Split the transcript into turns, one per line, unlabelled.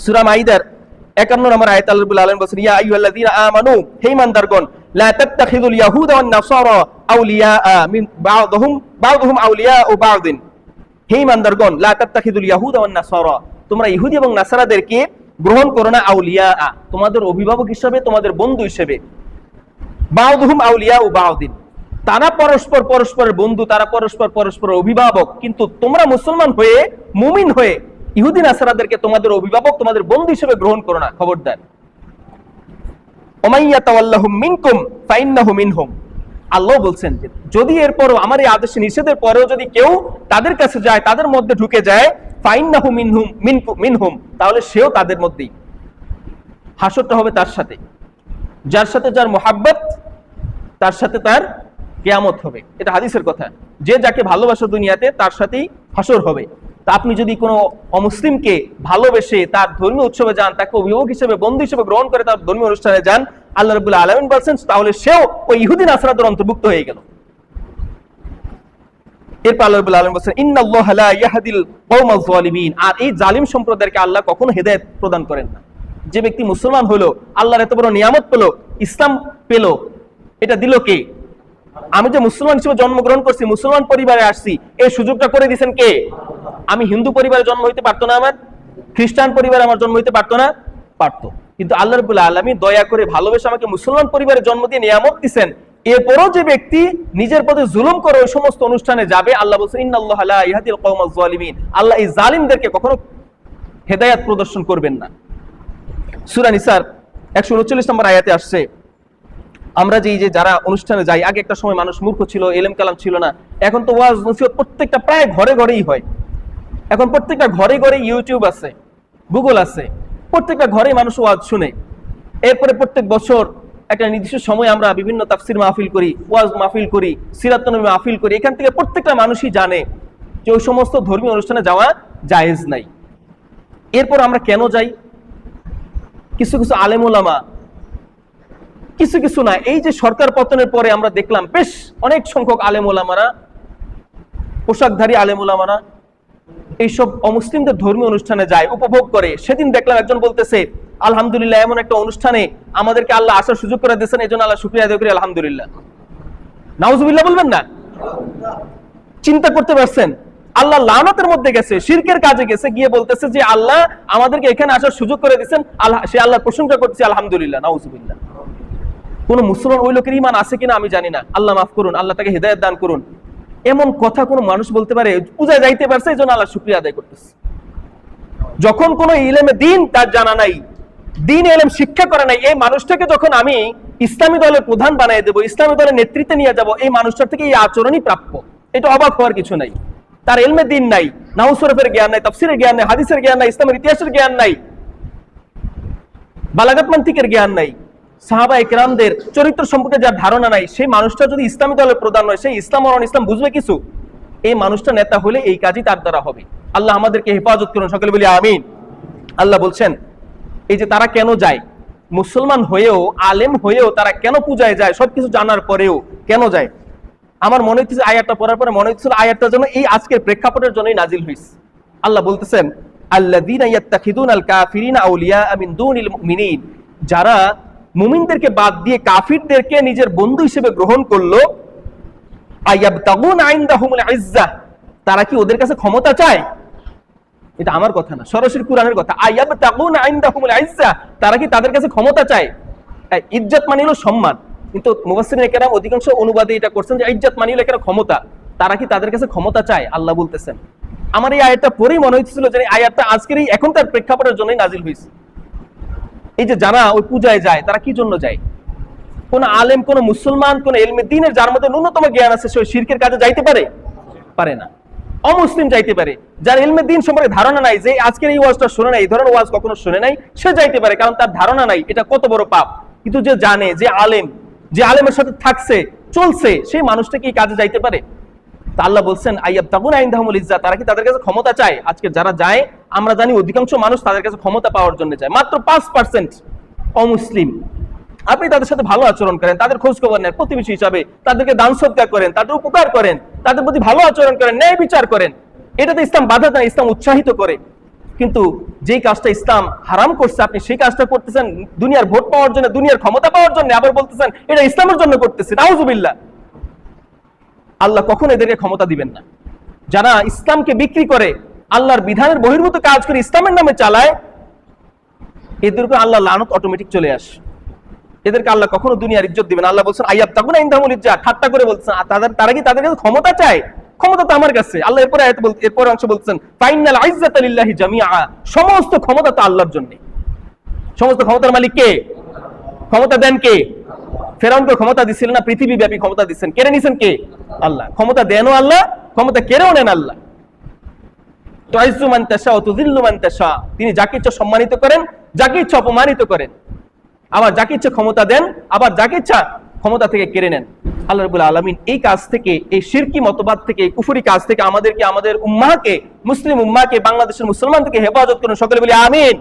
সূরা মাইদার 51 নম্বর আয়াতে আল্লাহ রাব্বুল আলামিন বলেন, ইয়া আইয়ুহাল্লাযীনা আমানু, হে ঈমানদারগণ, লা তাত্তাখিযুল ইয়াহুদা ওয়ান নাসারা আউলিয়া মিন বা'দুহুম আউলিয়া ও বা'দিন। হে ঈমানদারগণ, লা তাত্তাখিযুল ইয়াহুদা ওয়ান নাসারা, তোমরা ইহুদি এবং নাসারাদেরকে গ্রহণ করো না আউলিয়া, তোমাদের অভিভাবক হিসেবে, তোমাদের বন্ধু হিসেবে। বা'দুহুম আউলিয়া ও বা'দিন, তারা পরস্পরের বন্ধু, তারা পরস্পরের অভিভাবক, কিন্তু তোমরা মুসলমান হয়ে, মুমিন হয়ে ইহুদি নাসারাদেরকে তোমাদের অভিভাবক, তোমাদের বন্ধু হিসেবে গ্রহণ করো না, খবরদার। ওমাইয়া তাওয়াল্লাহুম মিনকুম ফাইন্নাহু মিনহুম, আল্লাহ বলছেন যে যদি এরপরও আমার এই আদেশ নিষেধের পরেও যদি কেউ তাদের কাছে যায়, তাদের মধ্যে ঢুকে যায়, ফাইন্নাহু মিনহুম, তাহলে সেও তাদের মধ্যেই। হাসরটা হবে তার সাথে, যার সাথে যার মুহাব্বত, তার সাথে তার কিয়ামত হবে। এটা হাদিসের কথা, যে যাকে ভালোবাসে দুনিয়াতে তার সাথেই হাসর হবে। তা আপনি যদি কোনো অমুসলিমকে ভালোবেসে তার ধর্মীয় উৎসবে যান, তাকে অভিভাবক হিসেবে, বন্ধু হিসেবে গ্রহণ করে তার ধর্মীয় অনুষ্ঠানে যান, আল্লাহ রাব্বুল আলামিন বলছেন তাহলে সেও ওই ইহুদি নাসারাদের অন্তর্ভুক্ত হয়ে গেল। এরপর আল্লাহ রাব্বুল আলামিন বলছেন, ইন্নাল্লাহা লা ইয়াহদিল কওমাজ জালিমিন, আর এই জালিম সম্প্রদায়কে আল্লাহ কখনো হেদায়েত প্রদান করেন না। যে ব্যক্তি মুসলমান হলো, আল্লাহর এত বড় নিয়ামত পেলো, ইসলাম পেলো, এটা দিল কে? আমি যে মুসলমান হিসেবে জন্মগ্রহণ করছি, মুসলমান পরিবারে আসছি, এই সুযোগটা করে দিয়েছেন কে? আমি হিন্দু পরিবারে জন্ম হইতে পারতো না, আমার খ্রিস্টান পরিবারে আমার জন্ম হইতে পারতো না? পারতো। কিন্তু আল্লাহ রাব্বুল আলামিন দয়া করে ভালোবেসে আমাকে মুসলমান পরিবারে জন্ম দিয়ে নিয়ামত দিয়েছেন। এরপরও যে ব্যক্তি নিজের প্রতি জুলুম করে ওই সমস্ত অনুষ্ঠানে যাবে, আল্লাহ বলছেন ইন্নাল্লাহা লা ইয়াহদিল কওমাজ জালিমিন, আল্লাহ এই জালিমদেরকে কখনো হেদায়েত প্রদর্শন করবেন না। সূরা নিসার 139 নম্বর আয়াতে আসছে, আমরা যে যারা অনুষ্ঠানে যাই, আগে একটা সময় মানুষ মূর্খ ছিল, ইলম কালাম ছিল না, এখন তো ওয়াজ নসিহত প্রত্যেকটা প্রায় ঘরে ঘরেই হয়। এখন প্রত্যেকটা ঘরে ঘরে ইউটিউব আছে, গুগল আছে, প্রত্যেকটা ঘরে মানুষ ওয়াজ শুনে। এরপরে প্রত্যেক বছর একটা নির্দিষ্ট সময় আমরা বিভিন্ন তাফসির মাহফিল করি, ওয়াজ মাহফিল করি, সিরাত নবী মাহফিল করি। এখান থেকে প্রত্যেকটা মানুষই জানে যে ওই সমস্ত ধর্মীয় অনুষ্ঠানে যাওয়া জায়েজ নাই। এরপর আমরা কেন যাই? কিছু কিছু আলেম ওলামা, কিছু না, এই যে সরকার পতনের পরে আমরা দেখলাম বেশ অনেক সংখ্যক আলেম ওলামারা, পোশাকধারী আলেম ওলামারা এইসব অমুসলিমদের ধর্মীয় অনুষ্ঠানে যায়, উপভোগ করে। সেদিন দেখলাম একজন বলতেছে, আলহামদুলিল্লাহ, এমন একটা অনুষ্ঠানে আমাদেরকে আল্লাহ আসার সুযোগ করে দিয়েছেন, এই জন্য আল্লাহ শুকরিয়া আদায় করি, আলহামদুলিল্লাহ। নাউজুবিল্লাহ বলবেন না? চিন্তা করতে পারছেন? আল্লাহ লানাতের মধ্যে গেছে, শিরকের কাজে গেছে, গিয়ে বলতেছে যে আল্লাহ আমাদেরকে এখানে আসার সুযোগ করে দিয়েছেন, আল্লাহ, সে আল্লাহর প্রশংসা করছে, আলহামদুলিল্লাহ। নাউজুবিল্লাহ। কোন মুসলমান ওই লোকের ঈমান আছে কিনা আমি জানি না, আল্লাহ মাফ করুন, আল্লাহ তাকে হেদায়েত দান করুন। এমন কথা কোন মানুষ বলতে পারে? পূজায় যাইতে পারছে এই জন্য আল্লাহ শুকরিয়া আদায় করতেছে। যখন কোন ইলমে দিন তার জানা নাই, দিন ইলম শিক্ষা করে নাই, এই মানুষটাকে যখন আমি ইসলামী দলের প্রধান বানিয়ে দেবো, ইসলামী দলের নেতৃত্বে নিয়ে যাব, এই মানুষটার থেকে এই আচরণই প্রাপ্য। এটা অবাক হওয়ার কিছু নাই। তার ইলমে দিন নাই, নাহু শরীফের জ্ঞান নাই, তাফসীরের জ্ঞান নাই, হাদিসের জ্ঞান নাই, ইসলামের ইতিহাসের জ্ঞান নাই, বালাগাত মান্তিকের জ্ঞান নাই, সাহাবা ইকরামদের চরিত্র সম্পর্কে যার ধারণা নাই, সেই মানুষটা যদি ইসলামী দলের প্রধান হয়, সেই ইসলাম আর ইসলাম বুঝবে কিছু? এই মানুষটা নেতা হলে এই কাজই তার দ্বারা হবে। আল্লাহ আমাদেরকে হেফাজত করুন, সকলে বলি আমিন। আল্লাহ বলছেন এই যে তারা কেন যায়, মুসলমান হয়েও, আলেম হয়েও তারা কেন পূজায় যায়, সবকিছু জানার পরেও কেন যায়? আমার মনে হচ্ছে আয়াতটা পড়ার পরে মনে হচ্ছিল আয়াতটার জন্য এই আজকের প্রেক্ষাপটের জন্যই নাজিল হয়েছে। আল্লাহ বলতেছেন আল্লাযীনা ইয়াত্তাখিযুনাল কাফিরিনা আউলিয়া মিন দুনিল মুমিনিন, যারা মুমিনদেরকে বাদ দিয়ে কাফিরদেরকে নিজের বন্ধু হিসেবে গ্রহণ করলো, আয়াবতাগুনা ইনদাহুমুল ইজ্জাহ, তারা কি ওদের কাছে ক্ষমতা চায়? এটা আমার কথা না, সরাসরি কোরআনের কথা। আয়াবতাগুনা ইনদাহুমুল ইজ্জাহ, তারা কি তাদের কাছে ক্ষমতা চায়? ইজ্জত মানে হলো সম্মান, কিন্তু মুফাসসিরিনে কেরাম অধিকাংশ অনুবাদে এটা করছেন যে ইজ্জত মানে হলো একটা ক্ষমতা। তারা কি তাদের কাছে ক্ষমতা চায়? আল্লাহ বলতেছেন। আমার এই আয়াতটা পরেই মনে হচ্ছিল যে এই আয়াতটা আজকের এই এখনকার প্রেক্ষাপটের জন্যই নাজিল হয়েছে। এই যে যারা ওই পূজায় যায়, তারা কি জন্য যায়? কোন আলেম, কোন মুসলমান, কোন ইলমে দ্বীনের যার মধ্যে ন্যূনতম জ্ঞান আছে, সে শিরকের কাজে যাইতে পারে? পারে না। অমুসলিম যাইতে পারে, যার ইলমে দ্বীন সম্পর্কে ধারণা নাই, যে আজকের এই ওয়াজটা শুনে নাই, এই ধরনের ওয়াজ কখনো শুনে নাই, সে যাইতে পারে, কারণ তার ধারণা নাই এটা কত বড় পাপ। কিন্তু যে জানে, যে আলেম, যে আলেমের সাথে থাকছে, চলছে, সেই মানুষটা কি কাজে যাইতে পারে? তা আল্লাহ বলছেন আয়াবতাগুনা ইনদাহুমুল ইজ্জাহ, তারা কি তাদের কাছে ক্ষমতা চায়? আজকে যারা যায়, আমরা জানি অধিকাংশ মানুষ তাদের কাছে ক্ষমতা পাওয়ার জন্য যায়। মাত্র 5% অমুসলিম। আপনি তাদের সাথে ভালো আচরণ করেন, তাদের খোঁজ খবর নেন, প্রতিবেশী হিসাবে তাদেরকে দান সদকা করেন, তাদের উপকার করেন, তাদের প্রতি ভালো আচরণ করেন, ন্যায় বিচার করেন, এটাতে ইসলাম বাধা দেয়, ইসলাম উৎসাহিত করে। কিন্তু যেই কাজটা ইসলাম হারাম করছে আপনি সেই কাজটা করতেছেন দুনিয়ার ভোট পাওয়ার জন্য, দুনিয়ার ক্ষমতা পাওয়ার জন্য, আবার বলতেছেন এটা ইসলামের জন্য করতেছে। নাউজুবিল্লাহ। আল্লাহ কখন এদেরকে ক্ষমতা দিবেন না। যারা ইসলামকে বিক্রি করে, আল্লাহর বিধানের বহির্ভূত কাজ করে ইসলামের নামে চালায়, এদেরকে আল্লাহ লানত অটোমেটিক চলে আসে। এদেরকে আল্লাহ কখনো দুনিয়ার ইজ্জত দিবেন। আল্লাহ বলছেন আইয়াব তাকুনা ইনদাহুল ইজ্জাত, ঠাট্টা করে বলছেন তারা কি তাদের কাছে ক্ষমতা চায়? ক্ষমতা তো আমার কাছে। আল্লাহ এরপরে অংশ বলছেন ফাইনাল ইজ্জাতা লিল্লাহি জামিআ, সমস্ত ক্ষমতা তো আল্লাহর জন্য। সমস্ত ক্ষমতার মালিক কে? ক্ষমতা দেন কে? ফেরাউনকে ক্ষমতা দিছিলেন না, পৃথিবী ব্যাপী ক্ষমতা দিচ্ছেন। কেড়ে নিছেন কে? আল্লাহ। ক্ষমতা দেনও আল্লাহ, ক্ষমতা কেড়েও নেন আল্লাহ। তুইজ্জু মান তাশা ওয়া তুযিল্লু মান তাশা, তিনি যাকে ইচ্ছা সম্মানিত করেন, যাকে ইচ্ছা অপমানিত করেন। আবার যাকে ইচ্ছা ক্ষমতা দেন, আবার যাকে ইচ্ছা ক্ষমতা থেকে কেড়ে নেন। আল্লাহ রাব্বুল আলামিন এই কাজ থেকে, এই শিরকি মতবাদ থেকে, এই কুফরি কাজ থেকে আমাদেরকে, আমাদের উম্মাহকে, মুসলিম উম্মাহকে, বাংলাদেশের মুসলমান থেকে হেফাজত করুন। সকলে বলি আমিন।